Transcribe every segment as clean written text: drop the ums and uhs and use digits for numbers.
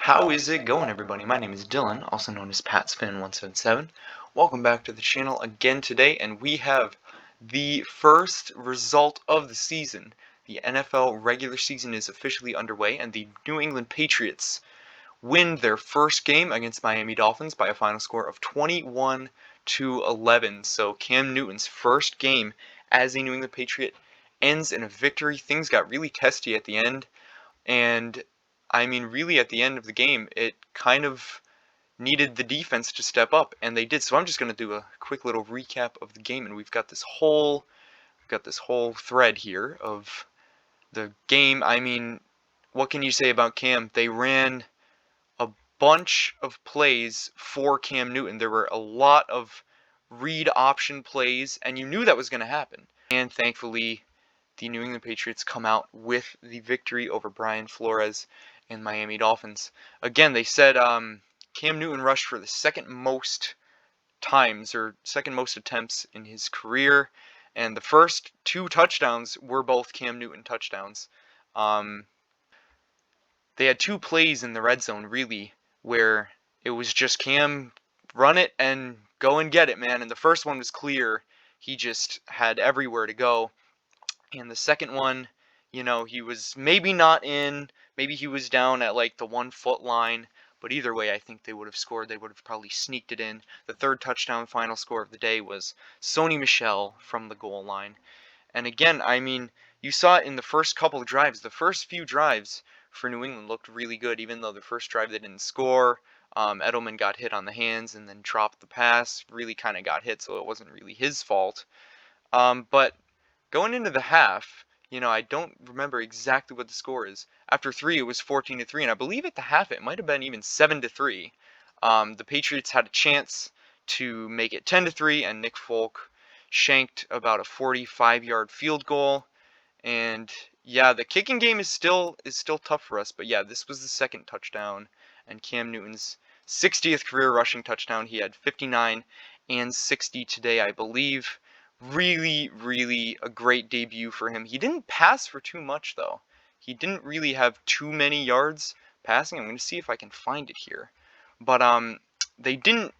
How is it going, everybody? My name is Dylan, also known as PatsFan177. Welcome back to the channel again today, and we have the first result of the season. The NFL regular season is officially underway, and the New England Patriots win their first game against Miami Dolphins by a final score of 21-11. So Cam Newton's first game as a New England Patriot ends in a victory. Things got really testy at the end. And I mean, really, at the end of the game, it kind of needed the defense to step up, and they did. So I'm just going to do a quick little recap of the game, and we've got this whole thread here of the game. I mean, what can you say about Cam? They ran a bunch of plays for Cam Newton. There were a lot of read option plays, and you knew that was going to happen. And thankfully, the New England Patriots come out with the victory over Brian Flores and Miami Dolphins. Again, they said Cam Newton rushed for the second most times or second most attempts in his career, and the first two touchdowns were both Cam Newton touchdowns. They had two plays in the red zone, really, where it was just Cam, run it and go and get it, man. And the first one was clear. He just had everywhere to go. And the second one, he was maybe not in, maybe he was down at like the 1 foot line, but either way, I think they would have scored. They would have probably sneaked it in. The third touchdown final score of the day was Sony Michel from the goal line. And again, I mean, you saw it in the first couple of drives. The first few drives for New England looked really good, even though the first drive they didn't score. Edelman got hit on the hands and then dropped the pass, really kind of got hit, so it wasn't really his fault. But going into the half, I don't remember exactly what the score is. After 3, it was 14-3, and I believe at the half it might have been even 7-3. The Patriots had a chance to make it 10-3, and Nick Folk shanked about a 45-yard field goal. And yeah, the kicking game is still tough for us, but yeah, this was the second touchdown, and Cam Newton's 60th career rushing touchdown. He had 59 and 60 today, I believe. Really, really a great debut for him. He didn't pass for too much, though. He didn't really have too many yards passing. I'm going to see if I can find it here. But they didn't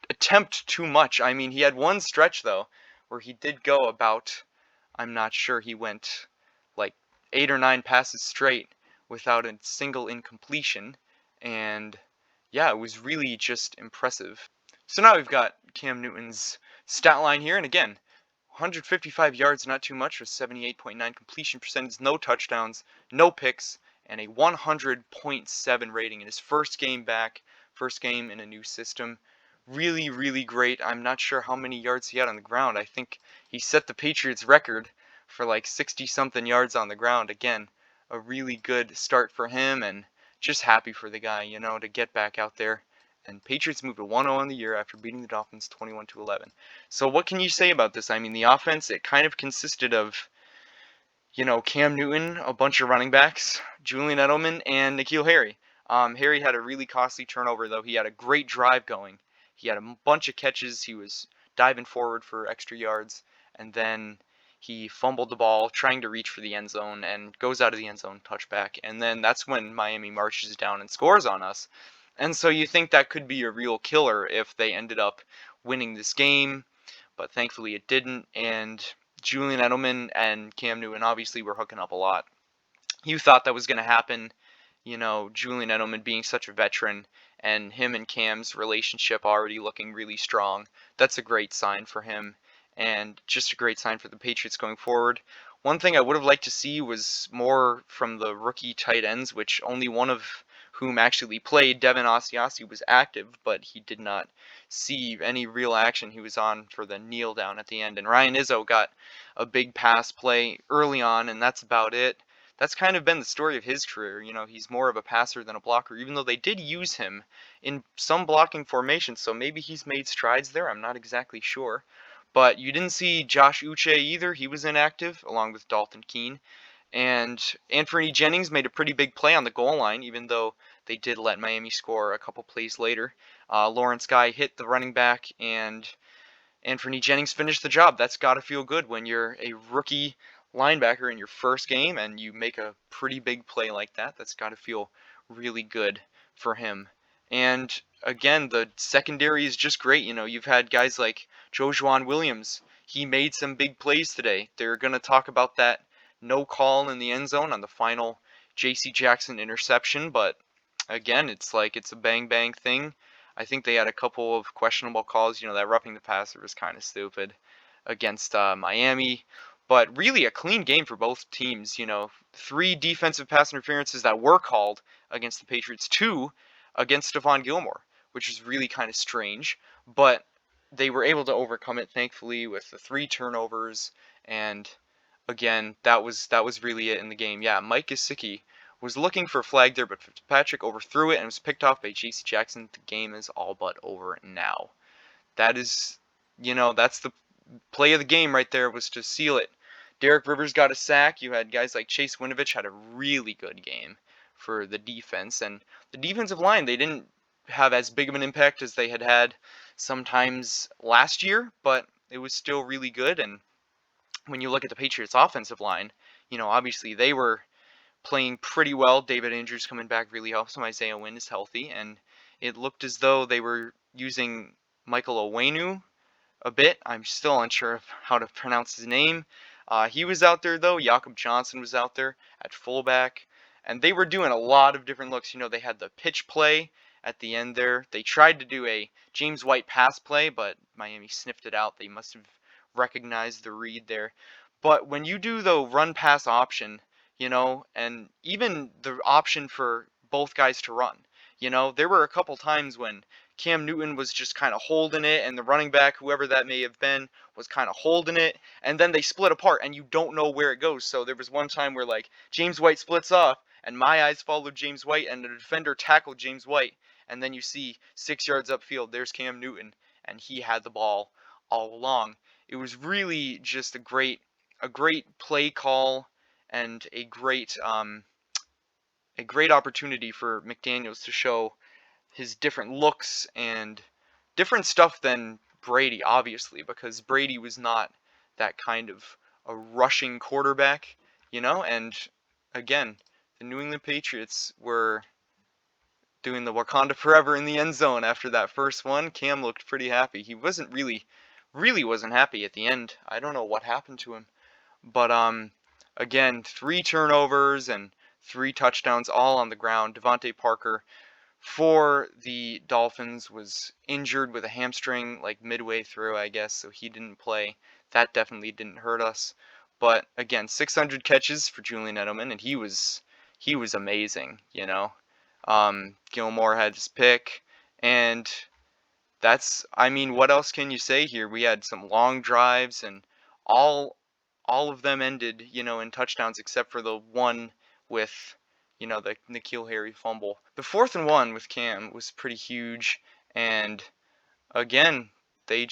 attempt too much. I mean, he had one stretch, though, where he did go about, I'm not sure, he went like 8 or 9 passes straight without a single incompletion. And yeah, it was really just impressive. So now we've got Cam Newton's stat line here, and again, 155 yards, not too much, with 78.9 completion percentage, no touchdowns, no picks, and a 100.7 rating in his first game back, first game in a new system. Really, really great. I'm not sure how many yards he had on the ground. I think he set the Patriots record for like 60-something yards on the ground. Again, a really good start for him, and just happy for the guy, to get back out there. And Patriots moved to 1-0 on the year after beating the Dolphins 21-11. So what can you say about this? I mean, the offense, it kind of consisted of, Cam Newton, a bunch of running backs, Julian Edelman, and N'Keal Harry. Harry had a really costly turnover, though. He had a great drive going. He had a bunch of catches. He was diving forward for extra yards. And then he fumbled the ball, trying to reach for the end zone, and goes out of the end zone, touchback. And then that's when Miami marches down and scores on us. And so you think that could be a real killer if they ended up winning this game, but thankfully it didn't, and Julian Edelman and Cam Newton obviously were hooking up a lot. You thought that was going to happen, Julian Edelman being such a veteran, and him and Cam's relationship already looking really strong. That's a great sign for him, and just a great sign for the Patriots going forward. One thing I would have liked to see was more from the rookie tight ends, which only one of whom actually played. Devin Asiasi was active, but he did not see any real action. He was on for the kneel down at the end. And Ryan Izzo got a big pass play early on, and that's about it. That's kind of been the story of his career. He's more of a passer than a blocker, even though they did use him in some blocking formations, so maybe he's made strides there. I'm not exactly sure. But you didn't see Josh Uche either. He was inactive, along with Dalton Keene. And Anthony Jennings made a pretty big play on the goal line, even though they did let Miami score a couple plays later. Lawrence Guy hit the running back, and Anthony Jennings finished the job. That's got to feel good when you're a rookie linebacker in your first game and you make a pretty big play like that. That's got to feel really good for him. And again, the secondary is just great. You've had guys like Jojuan Williams. He made some big plays today. They're going to talk about that no call in the end zone on the final J.C. Jackson interception, but again, it's a bang bang thing. I think they had a couple of questionable calls. That roughing the passer was kind of stupid against Miami, but really a clean game for both teams. 3 defensive pass interferences that were called against the Patriots, 2 against Stephon Gilmore, which is really kind of strange, but they were able to overcome it thankfully with the 3 turnovers. And again, that was really it in the game. Yeah, Mike Gesicki was looking for a flag there, but Fitzpatrick overthrew it and was picked off by J.C. Jackson. The game is all but over now. That is, that's the play of the game right there, was to seal it. Derek Rivers got a sack. You had guys like Chase Winovich had a really good game for the defense. And the defensive line, they didn't have as big of an impact as they had sometimes last year, but it was still really good. And when you look at the Patriots offensive line, obviously they were playing pretty well. David Andrews coming back really helps him. Isaiah Wynn is healthy, and it looked as though they were using Michael Onwenu a bit. I'm still unsure of how to pronounce his name. He was out there, though. Jakob Johnson was out there at fullback. And they were doing a lot of different looks. They had the pitch play at the end there. They tried to do a James White pass play, but Miami sniffed it out. They must have recognized the read there. But when you do the run-pass option, and even the option for both guys to run, there were a couple times when Cam Newton was just kind of holding it, and the running back, whoever that may have been, was kind of holding it, and then they split apart, and you don't know where it goes. So there was one time where, James White splits off, and my eyes followed James White, and the defender tackled James White, and then you see 6 yards upfield, there's Cam Newton, and he had the ball all along. It was really just a great play call, and a great opportunity for McDaniels to show his different looks and different stuff than Brady, obviously, because Brady was not that kind of a rushing quarterback, and again, the New England Patriots were doing the Wakanda Forever in the end zone after that first one. Cam looked pretty happy. He wasn't really wasn't happy at the end. I don't know what happened to him, but again, 3 turnovers and 3 touchdowns all on the ground. Devontae Parker for the Dolphins was injured with a hamstring midway through, I guess, so he didn't play. That definitely didn't hurt us. But again, 600 catches for Julian Edelman, and he was amazing, Gilmore had his pick, and what else can you say here? We had some long drives, and all of them ended, in touchdowns, except for the one with the N'Keal Harry fumble. The 4th and 1 with Cam was pretty huge, and again, they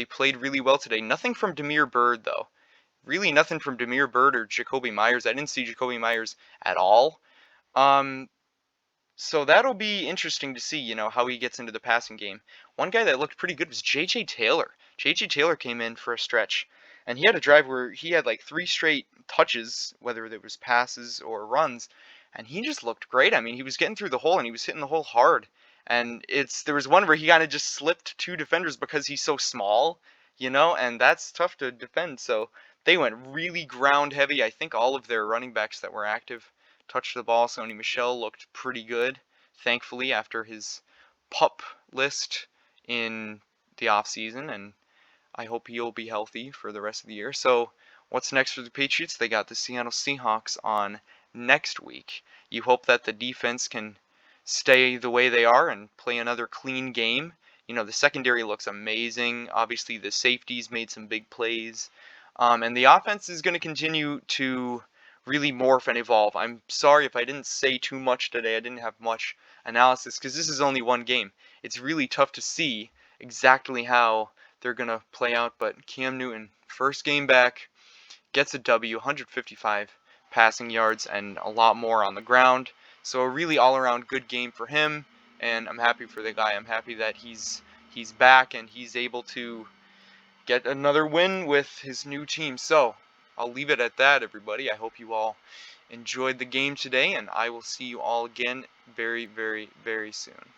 played really well today. Nothing from Damiere Byrd, though. Really nothing from Damiere Byrd or Jacoby Myers. I didn't see Jacoby Myers at all. So that'll be interesting to see, how he gets into the passing game. One guy that looked pretty good was J.J. Taylor. J.J. Taylor came in for a stretch, and he had a drive where he had 3 straight touches, whether there was passes or runs, and he just looked great. He was getting through the hole, and he was hitting the hole hard. And there was one where he kind of just slipped 2 defenders because he's so small, and that's tough to defend. So they went really ground heavy. I think all of their running backs that were active touched the ball. Sony Michel looked pretty good, thankfully, after his pup list in the offseason, and I hope he'll be healthy for the rest of the year. So what's next for the Patriots? They got the Seattle Seahawks on next week. You hope that the defense can stay the way they are and play another clean game. The secondary looks amazing. Obviously, the safeties made some big plays. And the offense is going to continue to really morph and evolve. I'm sorry if I didn't say too much today. I didn't have much analysis because this is only one game. It's really tough to see exactly how they're going to play out. But Cam Newton, first game back, gets a W, 155 passing yards and a lot more on the ground. So a really all-around good game for him, and I'm happy for the guy. I'm happy that he's back and he's able to get another win with his new team. So I'll leave it at that, everybody. I hope you all enjoyed the game today, and I will see you all again very, very, very soon.